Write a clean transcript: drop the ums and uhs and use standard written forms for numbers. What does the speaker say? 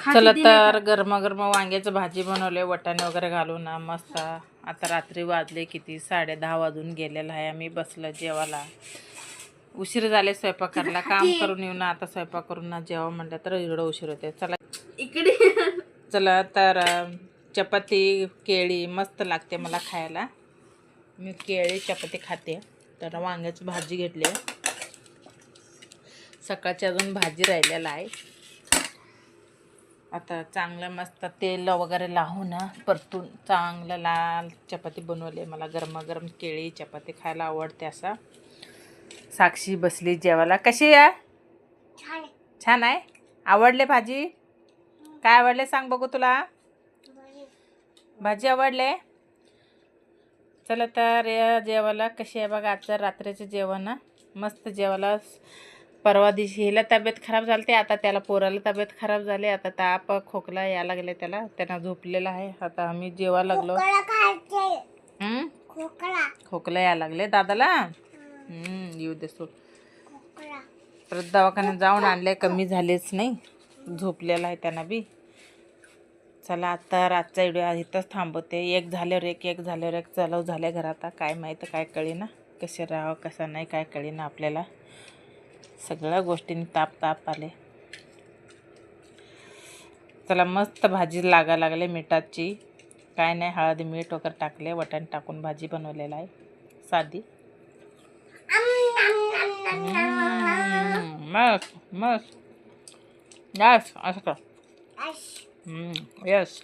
चला तर गरमागरम वांग्याची भाजी बनवले वटाणे वगैरे घालून ना मस्त. आता रात्री वाजले किती 10:30 वाजून गेलेला आहे. आम्ही बसलं जेवायला. उशीर झाले स्वयंपाक करायला. काम करून येऊन आता स्वयंपाक करून ना जेव्हा म्हणलं तर एवढं उशीर होते. चला इकडे चला तर चपाती केळी मस्त लागते मला खायला. मी केळी चपाती खाते. तर वांग्याची भाजी घेतली. सकाळची अजून भाजी राहिलेला आहे. आता चांगलं मस्त तेल वगैरे लावून परतून चांगलं लाल चपाती बनवली. मला गरमागरम केळी चपाती खायला आवडते. असा साक्षी बसली जेवायला. कशी आहे? छान आहे. आवडले भाजी? काय आवडले सांग बघू तुला. भाजी आवडले. चला तर या जेवायला कशी आहे बघा. आजचं रात्रीचं जेवण मस्त जेवायला. परवा दिवशी हिला तब्येत खराब झाली. आता त्याला पोराला तब्येत खराब झाली. आता ताप खोकला यायला लागले त्याला. त्यांना झोपलेला आहे. आता आम्ही जेवा लागलो. खोकला यायला लागले दादाला. येऊ दे सोड. परत दवाखान्यात जाऊन आणले कमी झालेच नाही. झोपलेला आहे त्यांना बी. चला आता आजचा व्हिडिओ इथंच थांबवते. एक झाल्यावर एक झाल्यावर एक चालू झाल्या घरात. काय माहीत काय कळेना कसे राहावं कसं नाही काय कळेना आपल्याला. सगळ्या गोष्टींनी ताप आले. चला मस्त भाजी लागले मिठाची. काय नाही हळद मीठ वगैरे टाकले. वटाणे टाकून भाजी बनवलेला आहे साधी. मस्त मस्त. यस असं कर. यस.